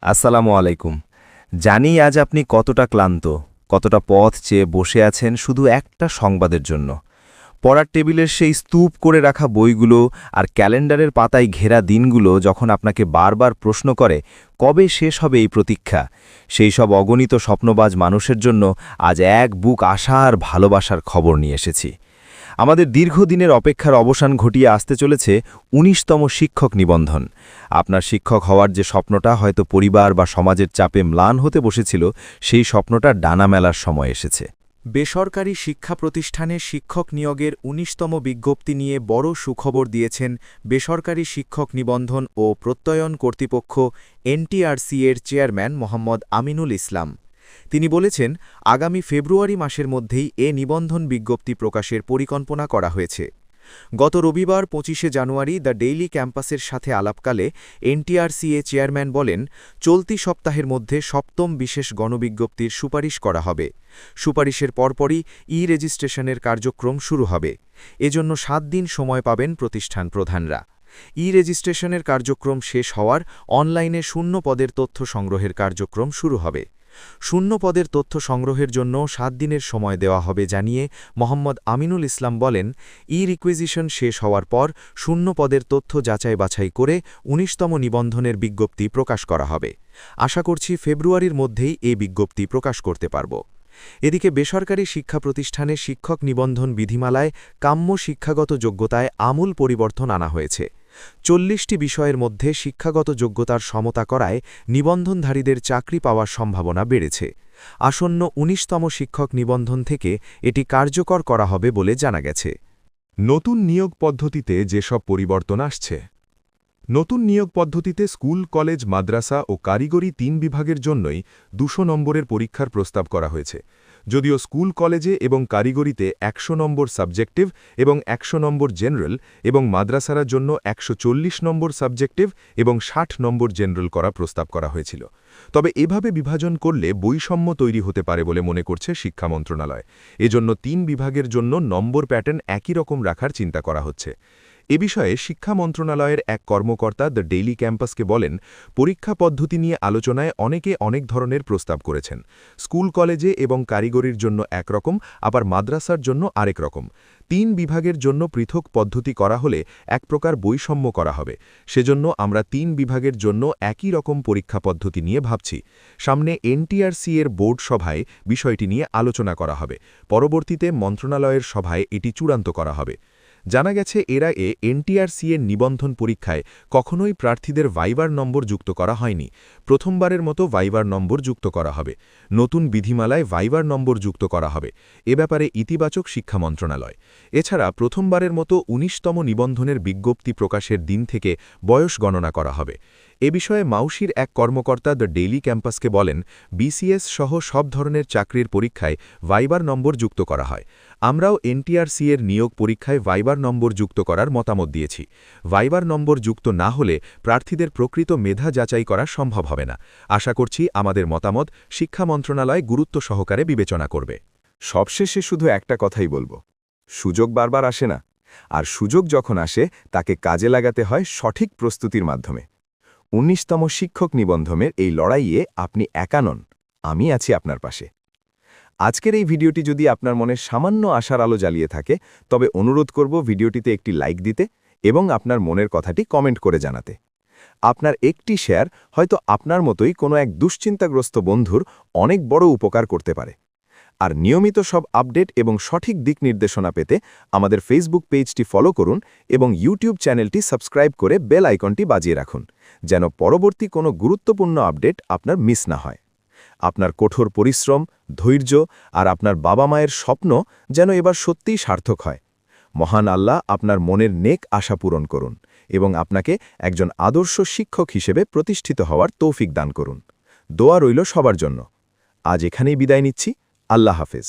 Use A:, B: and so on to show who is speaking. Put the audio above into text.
A: আসসালামু আলাইকুম। জানি আজ আপনি কতটা ক্লান্ত, কতটা পথ চেয়ে বসে আছেন শুধু একটা সংবাদের জন্য। পড়ার টেবিলের সেই স্তূপ করে রাখা বইগুলো আর ক্যালেন্ডারের পাতায় ঘেরা দিনগুলো যখন আপনাকে বারবার প্রশ্ন করে কবে শেষ হবে এই প্রতীক্ষা, সেই সব অগণিত স্বপ্নবাজ মানুষের জন্য আজ এক বুক আশা আর ভালোবাসার খবর নিয়ে এসেছি। আমাদের দীর্ঘদিনের অপেক্ষার অবসান ঘটিয়ে আসতে চলেছে ১৯তম শিক্ষক নিবন্ধন। আপনার শিক্ষক হওয়ার যে স্বপ্নটা হয়তো পরিবার বা সমাজের চাপে ম্লান হতে বসেছিল, সেই স্বপ্নটা ডানা মেলার সময় এসেছে।
B: বেসরকারি শিক্ষা প্রতিষ্ঠানে শিক্ষক নিয়োগের ১৯তম বিজ্ঞপ্তি নিয়ে বড় সুখবর দিয়েছেন বেসরকারি শিক্ষক নিবন্ধন ও প্রত্যয়ন কর্তৃপক্ষ এনটিআরসি এর চেয়ারম্যান মোহাম্মদ আমিনুল ইসলাম। তিনি বলেছেন, আগামী ফেব্রুয়ারি মাসের মধ্যেই এ নিবন্ধন বিজ্ঞপ্তি প্রকাশের পরিকল্পনা করা হয়েছে। গত রবিবার ২৫শে জানুয়ারি দ্য ডেইলি ক্যাম্পাসের সাথে আলাপকালে এনটিআরসিএ চেয়ারম্যান বলেন, চলতি সপ্তাহের মধ্যে সপ্তম বিশেষ গণবিজ্ঞপ্তির সুপারিশ করা হবে। সুপারিশের পরপরই রেজিস্ট্রেশনের কার্যক্রম শুরু হবে। এজন্য ৭ দিন সময় পাবেন প্রতিষ্ঠান প্রধানরা। রেজিস্ট্রেশনের কার্যক্রম শেষ হওয়ার অনলাইনে শূন্য পদের তথ্য সংগ্রহের কার্যক্রম শুরু হবে। শূন্য পদের তথ্য সংগ্রহের জন্য ৭ দিনের সময় দেওয়া হবে জানিয়ে মোহাম্মদ আমিনুল ইসলাম বলেন, রিকুইজিশন শেষ হওয়ার পর শূন্য পদের তথ্য যাচাই বাছাই করে ১৯তম নিবন্ধনের বিজ্ঞপ্তি প্রকাশ করা হবে। আশা করছি ফেব্রুয়ারির মধ্যেই এই বিজ্ঞপ্তি প্রকাশ করতে পারব। এদিকে বেসরকারি শিক্ষা প্রতিষ্ঠানে শিক্ষক নিবন্ধন বিধিমালায় কাম্য শিক্ষাগত যোগ্যতায় আমূল পরিবর্তন আনা হয়েছে। ৪০টি বিষয়ের মধ্যে শিক্ষাগত যোগ্যতার সমতা করায় নিবন্ধনধারীদের চাকরি পাওয়ার সম্ভাবনা বেড়েছে। আসন্ন ১৯তম শিক্ষক নিবন্ধন থেকে এটি কার্যকর করা হবে বলে জানা গেছে।
C: নতুন নিয়োগ পদ্ধতিতে যেসব পরিবর্তন আসছে। নতুন নিয়োগ পদ্ধতিতে স্কুল, কলেজ, মাদ্রাসা ও কারিগরি ৩ বিভাগের জন্যই ২০০ নম্বরের পরীক্ষার প্রস্তাব করা হয়েছে। যদিও স্কুল, কলেজে এবং কারিগরিতে ১০০ নম্বর সাবজেক্টিভ এবং ১০০ নম্বর জেনারেল এবং মাদ্রাসার জন্য ১৪০ নম্বর সাবজেক্টিভ এবং ৬০ নম্বর জেনারেল করা প্রস্তাব করা হয়েছিল। তবে এভাবে বিভাজন করলে বৈষম্য তৈরি হতে পারে বলে মনে করছে শিক্ষা মন্ত্রণালয়। এজন্য ৩ বিভাগের জন্য নম্বর প্যাটার্ন একই রকম রাখার চিন্তা করা হচ্ছে। এ বিষয়ে শিক্ষা মন্ত্রণালয়ের এক কর্মকর্তা দ্য ডেইলি ক্যাম্পাসকে বলেন, পরীক্ষা পদ্ধতি নিয়ে আলোচনায় অনেকে অনেক ধরনের প্রস্তাব করেছেন। স্কুল, কলেজে এবং কারিগরির জন্য একরকম, আবার মাদ্রাসার জন্য আরেক রকম। ৩ বিভাগের জন্য পৃথক পদ্ধতি করা হলে এক প্রকার বৈষম্য করা হবে। সেজন্য আমরা ৩ বিভাগের জন্য একই রকম পরীক্ষা পদ্ধতি নিয়ে ভাবছি। সামনে এনটিআরসি এর বোর্ড সভায় বিষয়টি নিয়ে আলোচনা করা হবে। পরবর্তীতে মন্ত্রণালয়ের সভায় এটি চূড়ান্ত করা হবে। জানা গেছে, এর আগে এনটিআরসি এর নিবন্ধন পরীক্ষায় কখনোই প্রার্থীদের ভাইবার নম্বর যুক্ত করা হয়নি। প্রথমবারের মতো ভাইবার নম্বর যুক্ত করা হবে। নতুন বিধিমালায় ভাইবার নম্বর যুক্ত করা হবে। এ ব্যাপারে ইতিবাচক শিক্ষা মন্ত্রণালয়। এছাড়া প্রথমবারের মতো ১৯তম নিবন্ধনের বিজ্ঞপ্তি প্রকাশের দিন থেকে বয়স গণনা করা হবে। এ বিষয়ে মাউশির এক কর্মকর্তা দ্য ডেইলি ক্যাম্পাসকে বলেন, বিসিএস সহ সব ধরনের চাকরির পরীক্ষায় ভাইবার নম্বর যুক্ত করা হয়। আমরাও এনটিআরসি এর নিয়োগ পরীক্ষায় ভাইবার নম্বর যুক্ত করার মতামত দিয়েছি। ভাইবার নম্বর যুক্ত না হলে প্রার্থীদের প্রকৃত মেধা যাচাই করা সম্ভব হবে না। আশা করছি আমাদের মতামত শিক্ষা মন্ত্রণালয় গুরুত্ব সহকারে বিবেচনা করবে।
D: সবশেষে শুধু একটা কথাই বলবো, সুযোগ বারবার আসে না, আর সুযোগ যখন আসে তাকে কাজে লাগাতে হয় সঠিক প্রস্তুতির মাধ্যমে। ১৯তম শিক্ষক নিবন্ধনের এই লড়াইয়ে আপনি একা নন, আমি আছি আপনার পাশে। আজকের এই ভিডিওটি যদি আপনার মনে সামান্য আশার আলো জ্বালিয়ে থাকে, তবে অনুরোধ করব ভিডিওটিতে একটি লাইক দিতে এবং আপনার মনের কথাটি কমেন্ট করে জানাতে। আপনার একটি শেয়ার হয়তো আপনার মতোই কোনো এক দুশ্চিন্তাগ্রস্ত বন্ধুর অনেক বড় উপকার করতে পারে। আর নিয়মিত সব আপডেট এবং সঠিক দিক নির্দেশনা পেতে আমাদের ফেসবুক পেজটি ফলো করুন এবং ইউটিউব চ্যানেলটি সাবস্ক্রাইব করে বেল আইকনটি বাজিয়ে রাখুন, যেন পরবর্তী কোনো গুরুত্বপূর্ণ আপডেট আপনার মিস না হয়। আপনার কঠোর পরিশ্রম, ধৈর্য আর আপনার বাবা মায়ের স্বপ্ন যেন এবার সত্যিই সার্থক হয়। মহান আল্লাহ আপনার মনের নেক আশা পূরণ করুন এবং আপনাকে একজন আদর্শ শিক্ষক হিসেবে প্রতিষ্ঠিত হওয়ার তৌফিক দান করুন। দোয়া রইল সবার জন্য। আজ এখানেই বিদায় নিচ্ছি। আল্লাহ হাফেজ।